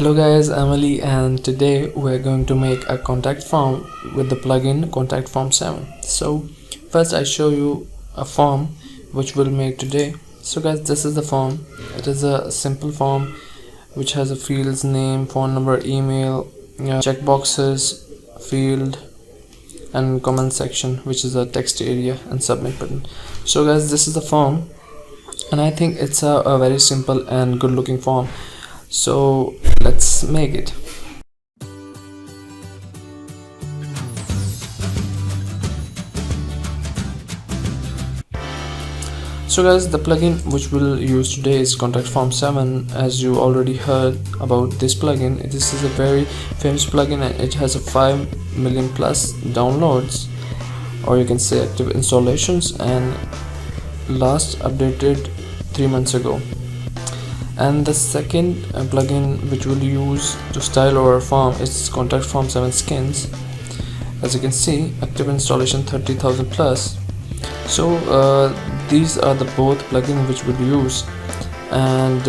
Hello guys, I'm Ali and today we're going to make a contact form with the plugin Contact Form 7. So first I show you a form which we'll make today. So guys, this is the form. It is a simple form which has a fields, name, phone number, email, checkboxes, field and comment section, which is a text area, and submit button. So guys, this is the form and I think it's a very simple and good looking form. So let's make it. So guys, the plugin which we'll use today is Contact Form 7. As you already heard about this plugin, this is a very famous plugin and it has a 5 million plus downloads, or you can say active installations, and last updated 3 months ago. And the second plugin which we'll use to style our form is Contact Form 7 Skins. As you can see, active installation 30,000 plus. So these are the both plugins which we'll use, and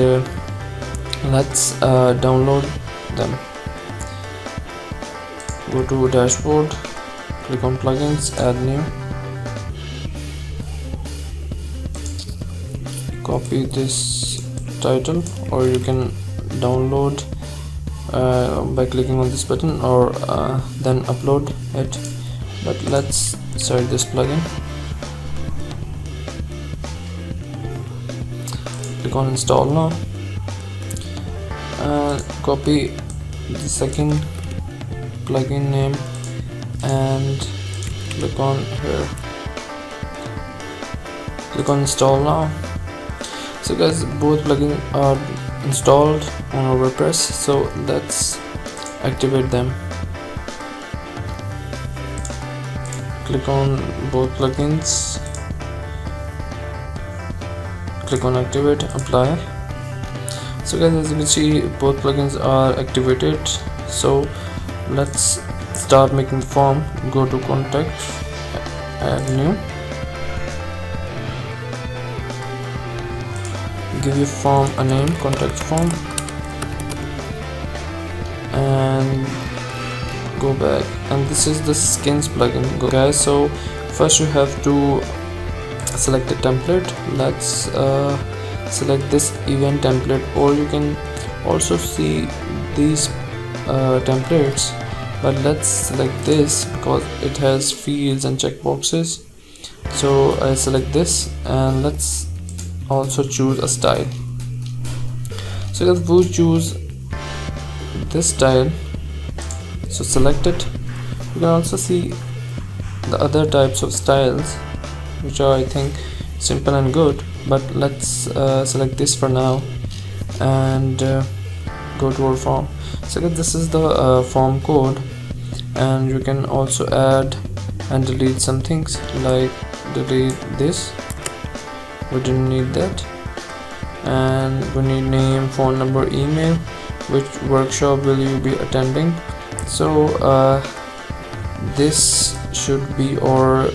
let's download them. Go to dashboard, click on plugins, add new, copy this title, or you can download by clicking on this button, or then upload it. But let's start this plugin. Click on install now, copy the second plugin name and click on here, click on install now. So guys, both plugins are installed on our WordPress, so let's activate them. Click on both plugins, click on activate, apply. So guys, as you can see, both plugins are activated. So let's start making the form. Go to contact, add new, give your form a name, contact form, and go back. And this is the skins plugin, guys. So first you have to select a template. Let's select this event template, or you can also see these templates, but let's select this because it has fields and checkboxes. So I select this, and let's also choose a style. So if we choose this style, so select it. You can also see the other types of styles which are, I think, simple and good, but let's select this for now and go to our form. So this is the form code, and you can also add and delete some things, like delete this, we didn't need that, and we need name, phone number, email, which workshop will you be attending. So this should be our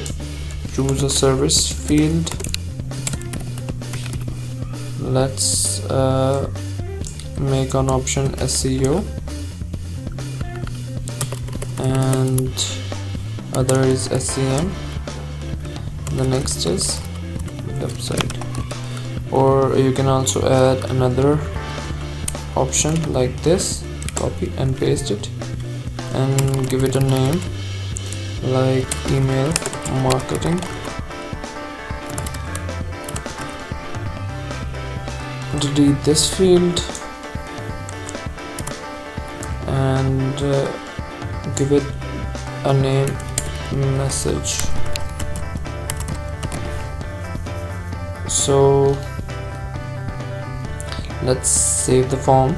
choose a service field. Let's make an option SEO, and other is SEM. The next is website, or you can also add another option like this, copy and paste it and give it a name like email marketing. Delete this field and give it a name message. So let's save the form.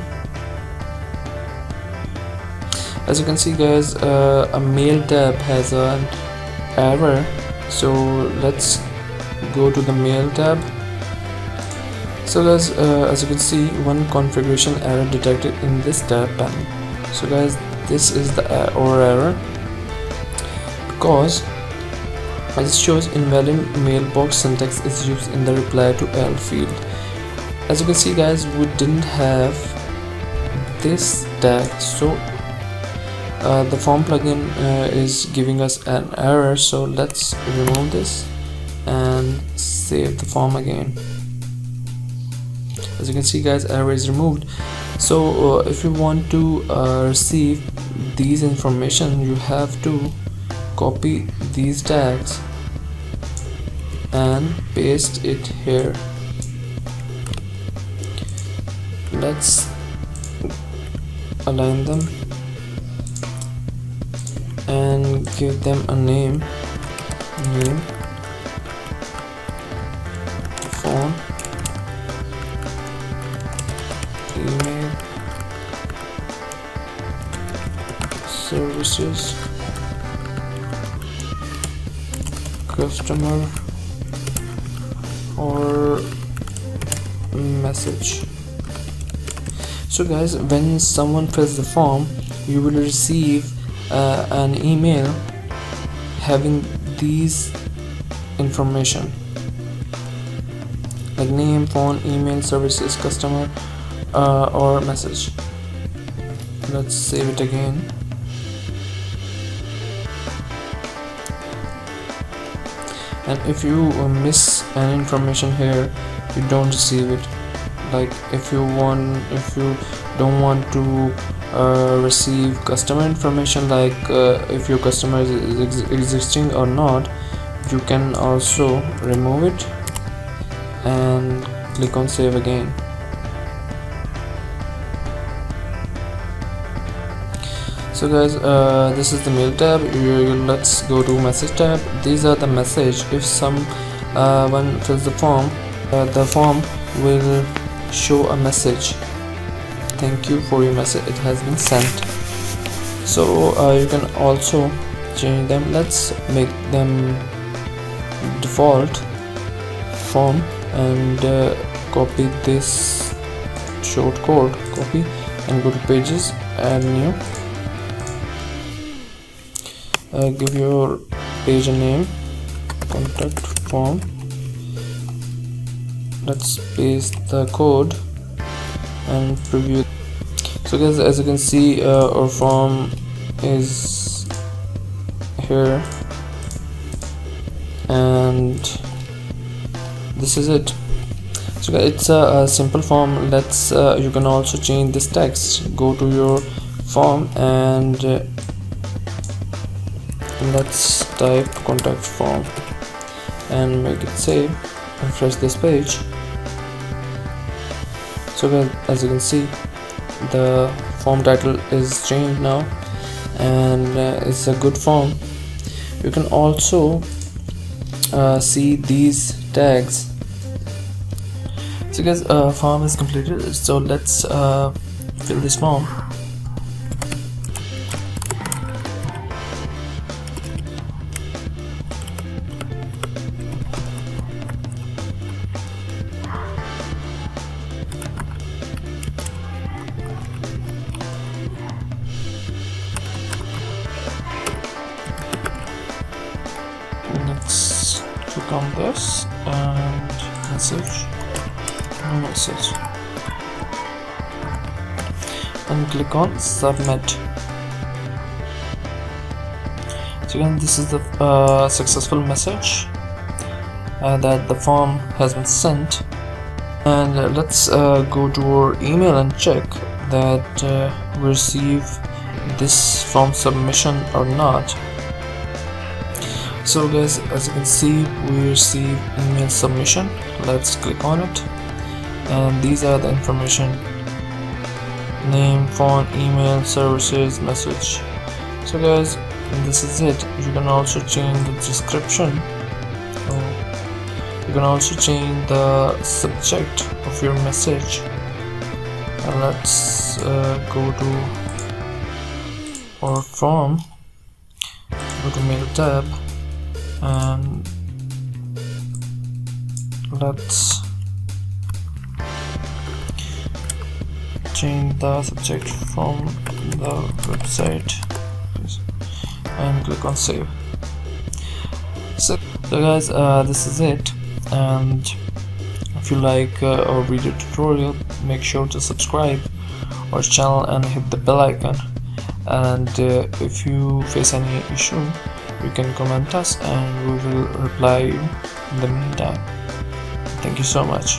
As you can see, guys, a mail tab has an error, so let's go to the mail tab. So guys, as you can see, one configuration error detected in this tab panel. So guys, this is the error because as it shows, invalid mailbox syntax is used in the reply to L field. As you can see, guys, we didn't have this tag. So the form plugin is giving us an error, so let's remove this and save the form again. As you can see guys, error is removed. So if you want to receive these information, you have to copy these tags and paste it here. Let's align them and give them a name, phone, email, services, customer, or message. So guys, when someone fills the form, you will receive an email having these information like name, phone, email, services, customer, or message. Let's save it again. And if you miss an information here, you don't receive it. Like if you don't want to receive customer information, like if your customer is existing or not, you can also remove it and click on save again. So guys, this is the mail tab. Let's go to message tab. These are the message. If someone fills the form will show a message: thank you for your message, it has been sent. So you can also change them. Let's make them default form and copy this short code, copy and go to pages, add new, give your page a name, contact form. Let's paste the code and preview. So guys, as you can see, our form is here and this is it. So guys, it's a simple form. Let's you can also change this text. Go to your form and let's type contact form and make it save. Refresh this page. So guys, as you can see, the form title is changed now and it's a good form. You can also see these tags. So guys, form is completed. So let's fill this form. Let's click on this and message, no message, and click on submit. So again, this is the successful message that the form has been sent. And let's go to our email and check that we receive this form submission or not. So guys, as you can see, we receive email submission. Let's click on it and these are the information: name, phone, email, services, message. So guys, this is it. You can also change the description. You can also change the subject of your message. And let's go to our form, go to mail tab, and let's change the subject from the website and click on save. So guys, this is it, and if you like our video tutorial, make sure to subscribe our channel and hit the bell icon. And if you face any issue, you can comment us and we will reply you in the meantime. Thank you so much.